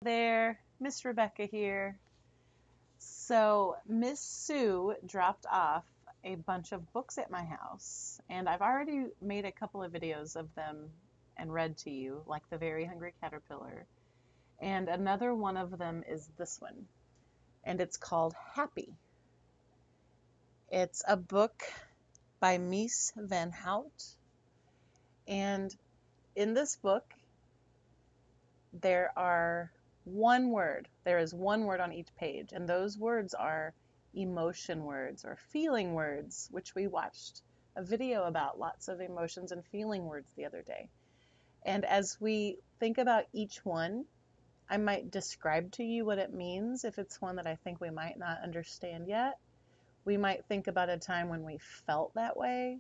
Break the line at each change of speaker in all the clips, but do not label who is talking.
There, Miss Rebecca here. So, Miss Sue dropped off a bunch of books at my house, and I've already made a couple of videos of them and read to you, like The Very Hungry Caterpillar. And another one of them is this one, and it's called Happy. It's a book by Mies van Hout, and in this book, there is one word on each page, and those words are emotion words or feeling words, which we watched a video about lots of emotions and feeling words the other day. And as we think about each one, I might describe to you what it means if it's one that I think we might not understand yet. We might think about a time when we felt that way.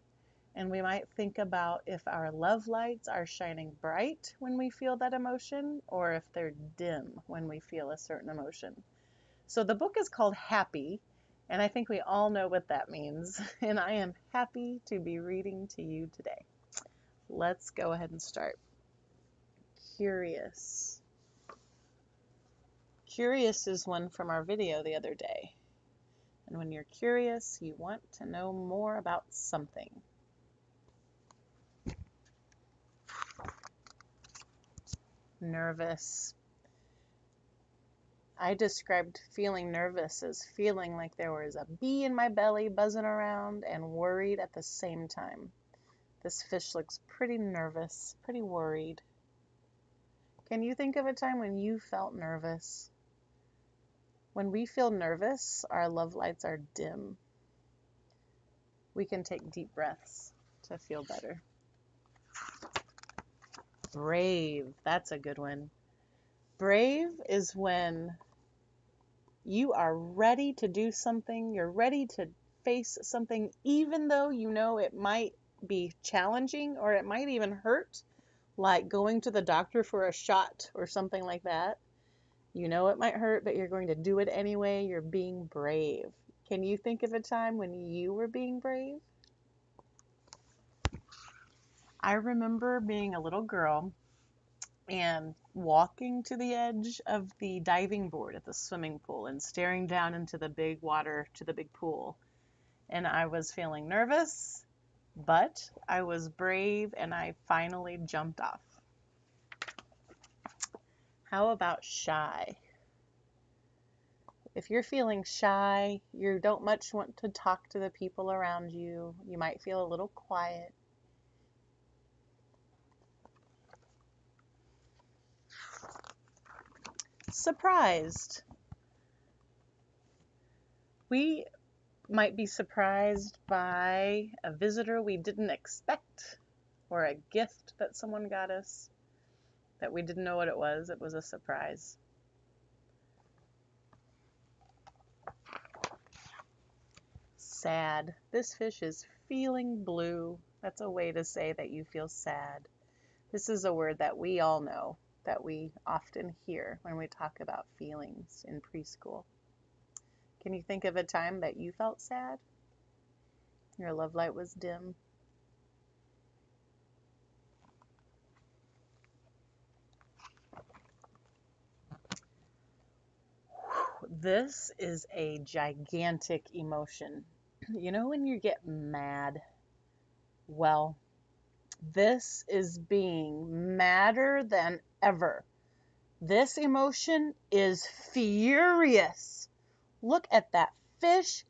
And we might think about if our love lights are shining bright when we feel that emotion, or if they're dim when we feel a certain emotion. So the book is called Happy, and I think we all know what that means. And I am happy to be reading to you today. Let's go ahead and start. Curious. Curious is one from our video the other day. And when you're curious, you want to know more about something. Nervous. I described feeling nervous as feeling like there was a bee in my belly buzzing around and worried at the same time. This fish looks pretty nervous, pretty worried. Can you think of a time when you felt nervous? When we feel nervous, our love lights are dim. We can take deep breaths to feel better. Brave, that's a good one. Brave is when you are ready to do something, you're ready to face something, even though you know it might be challenging or it might even hurt, like going to the doctor for a shot or something like that. You know it might hurt, but you're going to do it anyway. You're being brave. Can you think of a time when you were being brave? I remember being a little girl and walking to the edge of the diving board at the swimming pool and staring down into the big water to the big pool. And I was feeling nervous, but I was brave and I finally jumped off. How about shy? If you're feeling shy, you don't much want to talk to the people around you. You might feel a little quiet. Surprised. We might be surprised by a visitor we didn't expect or a gift that someone got us that we didn't know what it was. It was a surprise. Sad. This fish is feeling blue. That's a way to say that you feel sad. This is a word that we all know, that we often hear when we talk about feelings in preschool. Can you think of a time that you felt sad? Your love light was dim. This is a gigantic emotion. You know when you get mad? Well, this is being madder than ever. This emotion is furious. Look at that fish.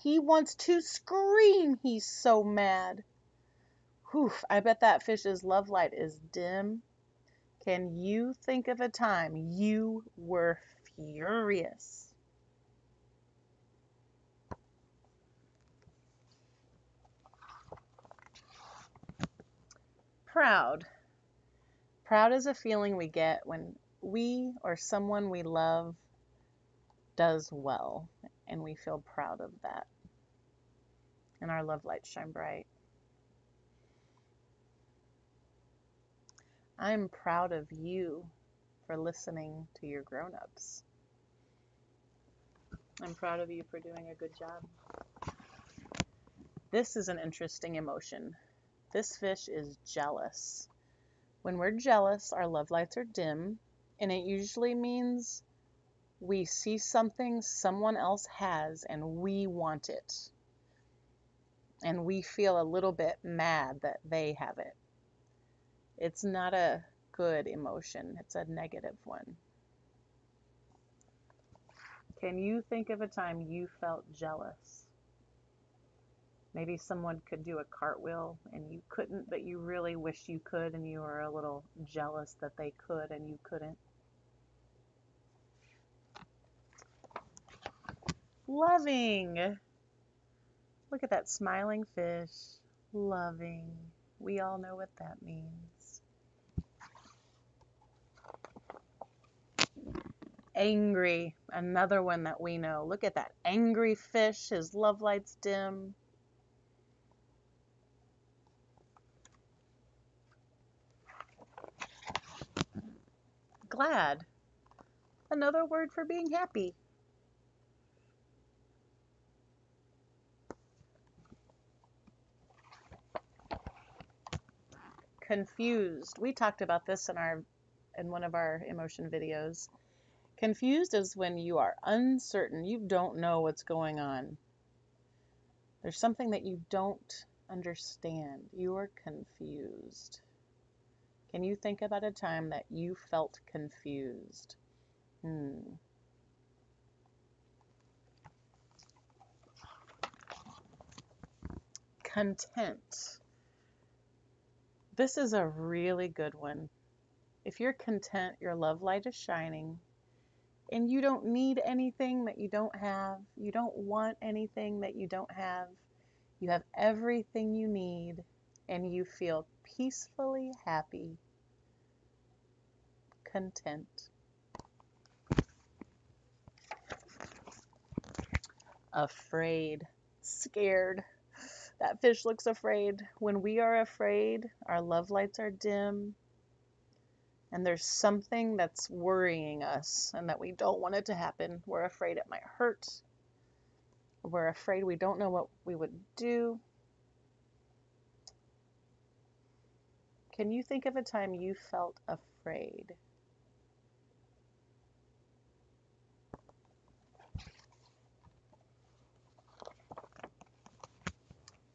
He wants to scream. He's so mad. Whew, I bet that fish's love light is dim. Can you think of a time you were furious? Proud. Proud is a feeling we get when we or someone we love does well, and we feel proud of that. And our love lights shine bright. I'm proud of you for listening to your grown-ups. I'm proud of you for doing a good job. This is an interesting emotion. This fish is jealous. When we're jealous, our love lights are dim, And it usually means we see something someone else has and we want it. And we feel a little bit mad that they have it. It's not a good emotion, it's a negative one. Can you think of a time you felt jealous? Maybe someone could do a cartwheel and you couldn't, but you really wish you could, and you were a little jealous that they could and you couldn't. Loving. Look at that smiling fish. Loving. We all know what that means. Angry. Another one that we know. Look at that angry fish. His love light's dim. Glad. Another word for being happy. Confused. We talked about this in one of our emotion videos. Confused is when you are uncertain. You don't know what's going on. There's something that you don't understand. You are confused. Can you think about a time that you felt confused? Content. This is a really good one. If you're content, your love light is shining, and you don't need anything that you don't have. You don't want anything that you don't have. You have everything you need, and you feel peacefully happy. Content. Afraid. Scared. That fish looks afraid. When we are afraid, our love lights are dim, and there's something that's worrying us and that we don't want it to happen. We're afraid it might hurt. We're afraid we don't know what we would do. Can you think of a time you felt afraid?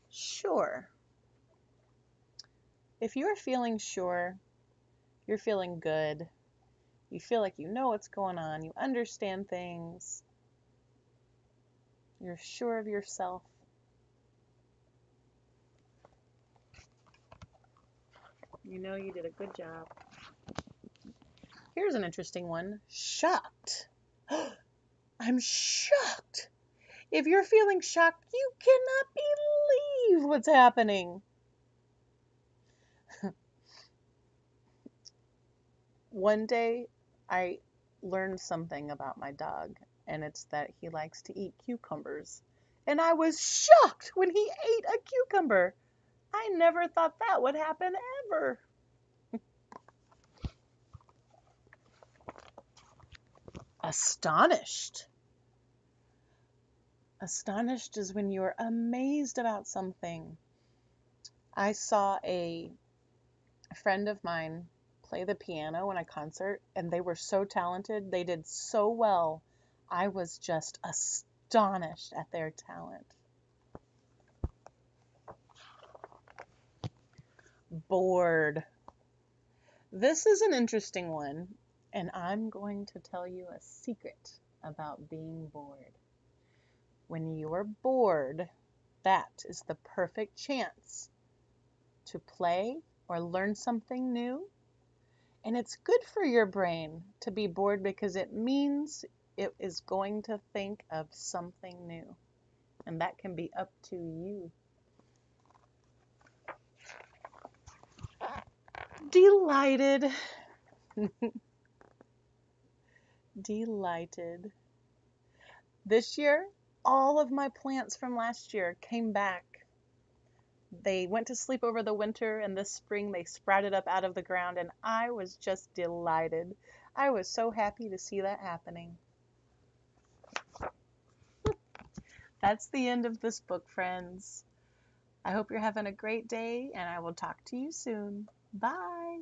Sure. If you're feeling sure, you're feeling good, you feel like you know what's going on, you understand things, you're sure of yourself. You know you did a good job. Here's an interesting one. Shocked. I'm shocked. If you're feeling shocked, you cannot believe what's happening. One day, I learned something about my dog, and it's that he likes to eat cucumbers. And I was shocked when he ate a cucumber. I never thought that would happen ever. Astonished. Astonished is when you're amazed about something. I saw a friend of mine play the piano in a concert, and they were so talented. They did so well. I was just astonished at their talent. Bored. This is an interesting one, and I'm going to tell you a secret about being bored. When you're bored, that is the perfect chance to play or learn something new. And it's good for your brain to be bored because it means it is going to think of something new. And that can be up to you. Delighted. Delighted. This year, all of my plants from last year came back. They went to sleep over the winter, and this spring they sprouted up out of the ground, and I was just delighted. I was so happy to see that happening. That's the end of this book, friends. I hope you're having a great day, and I will talk to you soon. Bye.